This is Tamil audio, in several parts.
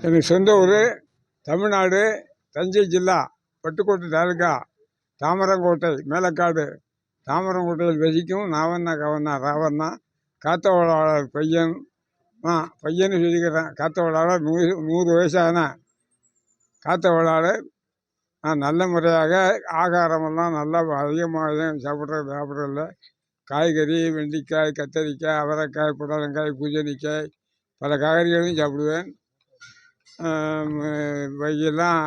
எனக்கு சொந்த ஊர் தமிழ்நாடு, தஞ்சை ஜில்லா, பட்டுக்கோட்டை தாலுக்கா, தாமரங்கோட்டை, மேலக்காடு. தாமரங்கோட்டையில் வசிக்கும் நாவண்ணா கவண்ணா ராவண்ணா. காத்தவளாளர் பையன் பையன்னு சொல்லிக்கிறேன். காத்தவளாளர் 100 வயசான காத்தவளாளர். நான் நல்ல முறையாக ஆகாரமெல்லாம் நல்லா அதிகமாக சாப்பிட்றதில்ல. காய்கறி, வெண்டைக்காய், கத்தரிக்காய், அவரைக்காய், புடலங்காய், பூசணிக்காய், பல காய்கறிகளையும் சாப்பிடுவேன். வையெல்லாம்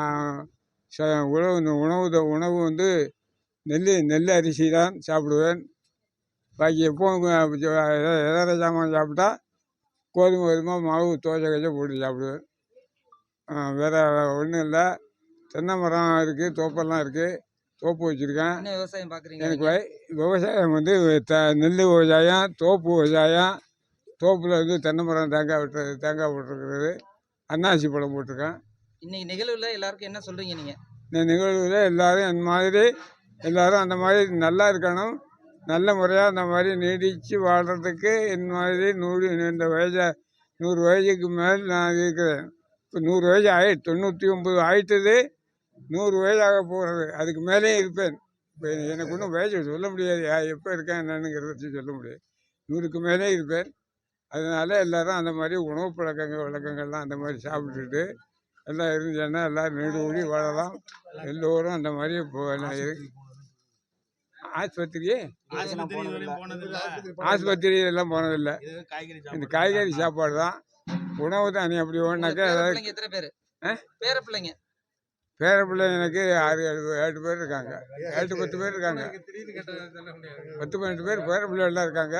உணவு வந்து நெல் அரிசி தான் சாப்பிடுவேன். பாக்கி எப்போவும் எதர சாமான் சாப்பிட்டா கோதுமை மாவு தோசை கீசை போட்டு சாப்பிடுவேன். வேறு ஒன்றும் இல்லை. தென்னை மரம் இருக்குது, தோப்பெல்லாம் இருக்குது. தோப்பு வச்சுருக்கேன். விவசாயம் பார்க்குறீங்க? எனக்கு விவசாயம் வந்து நெல் விவசாயம், தோப்பு விவசாயம். தோப்பில் வந்து தென்னை மரம், தேங்காய் போட்டிருக்கிறது. அன்னாசி பழம் போட்டிருக்கேன். இன்னைக்கு நிகழ்வில் எல்லாருக்கும் என்ன சொல்கிறீங்க நீங்கள்? இந்த நிகழ்வில் எல்லோரும் என் மாதிரி எல்லோரும் அந்த மாதிரி நல்லா இருக்கணும். நல்ல முறையாக அந்த மாதிரி நீடித்து வாழ்கிறதுக்கு என் மாதிரி 100 வயதுக்கு மேல் நான் இருக்கிறேன். இப்போ 100 வயது 99 ஆயிட்டது. 100 வயதாக போகிறது. அதுக்கு மேலே இருப்பேன். இப்போ எனக்கு ஒன்றும் வயசு சொல்ல முடியாது. எப்போ இருக்கேன் என்னன்னுங்கிறத சொல்ல முடியாது. 100க்கு மேலே இருப்பேன். அதனால் எல்லோரும் அந்த மாதிரி உணவு வழக்கங்கள்லாம் அந்த மாதிரி சாப்பிட்டுட்டு எல்லாம் இருந்துச்சுன்னா எல்லோரும் நீடு கூடி வாழலாம். எல்லோரும் அந்த மாதிரி ஆஸ்பத்திரி எல்லாம் போனதில்லை. இந்த காய்கறி சாப்பாடு தான் உணவு தான். நீ அப்படி ஒன்றாக்கா பேர பிள்ளைங்க எனக்கு 7 பேர் இருக்காங்க. 8-10 பேர் இருக்காங்க. 10-12 பேர் பேர பிள்ளைகள்லாம் இருக்காங்க.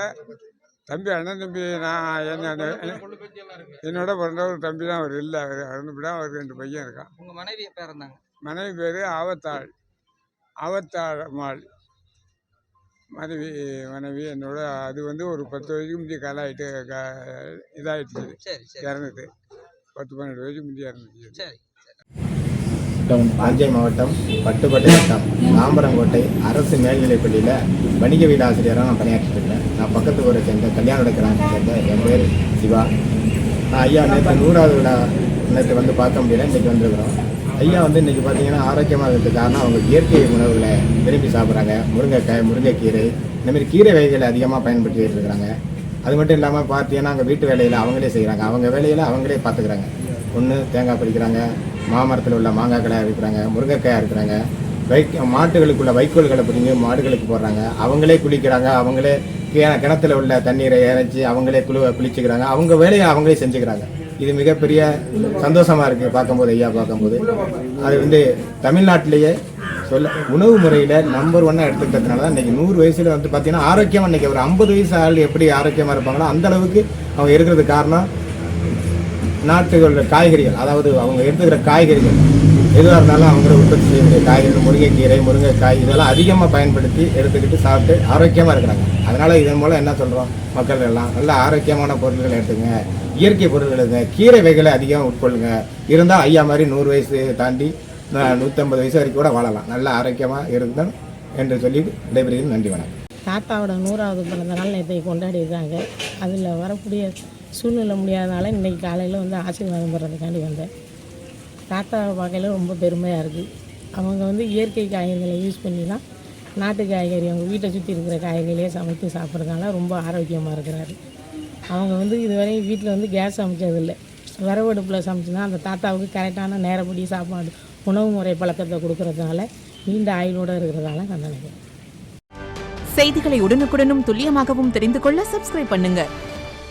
தம்பி, அண்ணன் தம்பி. நான் என்னோட பிறந்த ஒரு தம்பி தான். அவர் இல்லை, அவர் இறந்துவிட்டா. அவருக்கு 2 பையன் இருக்கான். உங்கள் மனைவி பேர் இருந்தாங்க? மனைவி பேர் ஆவத்தாள் அம்மாள். மனைவி என்னோட அது வந்து ஒரு 10 வயதுக்கு முந்தைய காலாயிட்டு இதாகிடுச்சு, இறந்துட்டு. 10-12 வயதுக்கு முந்தைய இறந்துச்சு. தஞ்சை மாவட்டம் பட்டுக்கோட்டை வட்டம் தாம்பரங்கோட்டை அரசு மேல்நிலைப்பள்ளியில் வணிக வீடு ஆசிரியராக நான் பணியாற்றிட்டு இருக்கேன். நான் பக்கத்து ஊரை சேர்ந்த கல்யாணோட கிராமத்தை சேர்ந்த என் பேர் சிவா. நான் ஐயா நேற்று 100வது விழா நேற்று வந்து பார்க்க முடியல. இன்றைக்கி வந்துருக்குறோம். ஐயா வந்து இன்றைக்கி பார்த்தீங்கன்னா ஆரோக்கியமாக இருக்கிறதுக்கு காரணம் அவங்க இயற்கை உணவுகளை விரும்பி சாப்பிட்றாங்க. முருங்கைக்காய், முருங்கைக்கீரை, இந்தமாரி கீரை வகைகளை அதிகமாக பயன்படுத்திகிட்டு இருக்கிறாங்க. அது மட்டும் இல்லாமல் பார்த்தீங்கன்னா அங்கே வீட்டு வேலையில் அவங்களே செய்கிறாங்க. அவங்க வேலையில் அவங்களே பார்த்துக்கிறாங்க. ஒன்று தேங்காய் பறிக்கிறாங்க, மாமரத்தில் உள்ள மாங்காய்களை அறுக்கிறாங்க, முருங்கைக்காய் அறுக்கிறாங்க, மாட்டுகளுக்குள்ள வைக்கோல்களை பிடிங்கி மாடுகளுக்கு போடுறாங்க. அவங்களே குளிக்கிறாங்க. அவங்களே கிணத்துல உள்ள தண்ணீரை இறைச்சி அவங்களே குளிச்சுக்கிறாங்க. அவங்க வேலையை அவங்களே செஞ்சுக்கிறாங்க. இது மிகப்பெரிய சந்தோஷமாக இருக்குது பார்க்கும்போது. ஐயா பார்க்கும்போது அது வந்து தமிழ்நாட்டிலேயே உணவு முறையில் நம்பர் 1 எடுத்துக்கிட்டதுனால தான் இன்றைக்கி 100 வயசில் வந்து பார்த்திங்கன்னா ஆரோக்கியமாக, இன்றைக்கி ஒரு 50 வயசு ஆள் எப்படி ஆரோக்கியமாக இருப்பாங்களோ அந்தளவுக்கு அவங்க இருக்கிறதுக்கு காரணம் நாட்டுகளில் காய்கறிகள். அதாவது அவங்க எடுத்துக்கிற காய்கறிகள் எதுவாக இருந்தாலும் அவங்கள உற்பத்தி செய்யக்கூடிய காய்கறிகள், முருங்கைக்கீரை, முருங்கைக்காய் இதெல்லாம் அதிகமாக பயன்படுத்தி எடுத்துக்கிட்டு சாப்பிட்டு ஆரோக்கியமாக இருக்கிறாங்க. அதனால் இதன் மூலம் என்ன சொல்கிறோம், மக்கள் எல்லாம் நல்ல ஆரோக்கியமான பொருட்களை எடுத்துங்க, இயற்கை பொருட்கள் எடுங்க, கீரை வகைகளை அதிகமாக உட்கொள்ளுங்க. இருந்தால் ஐயா மாதிரி 100 வயசு தாண்டி 150 வயசு வரைக்கும் கூட வாழலாம். நல்ல ஆரோக்கியமாக இருந்தோம் என்று சொல்லி விடைபெறுகிறேன். நன்றி, வணக்கம். தாத்தாவோட 100வது பிறந்த நாள் நேற்று கொண்டாடி இருக்காங்க. அதில் வரக்கூடிய சூழ்நிலை முடியாதனால இன்றைக்கி காலையில் வந்து ஆசீர்வாதம் பெறதுக்காண்டி வந்தேன். தாத்தாவை பார்க்கையில ரொம்ப பெருமையாக இருக்குது. அவங்க வந்து இயற்கை காய்கறிகளை யூஸ் பண்ணி தான் நாட்டு காய்கறி அவங்க வீட்டை சுற்றி இருக்கிற காய்கறிகளே சமைத்து சாப்பிட்றதுனால ரொம்ப ஆரோக்கியமாக இருக்கிறாரு. அவங்க வந்து இதுவரை வீட்டில் வந்து கேஸ் சமைச்சதில்லை, விறவடுப்பில் சமைச்சுன்னா அந்த தாத்தாவுக்கு கரெக்டான நேரப்படி சாப்பாடு உணவு முறை பழக்கத்தை கொடுக்கறதுனால நீண்ட ஆயுளோடு இருக்கிறதால நான் நினைக்கிறேன். செய்திகளை உடனுக்குடனும் துல்லியமாகவும் தெரிந்து கொள்ள சப்ஸ்கிரைப் பண்ணுங்க.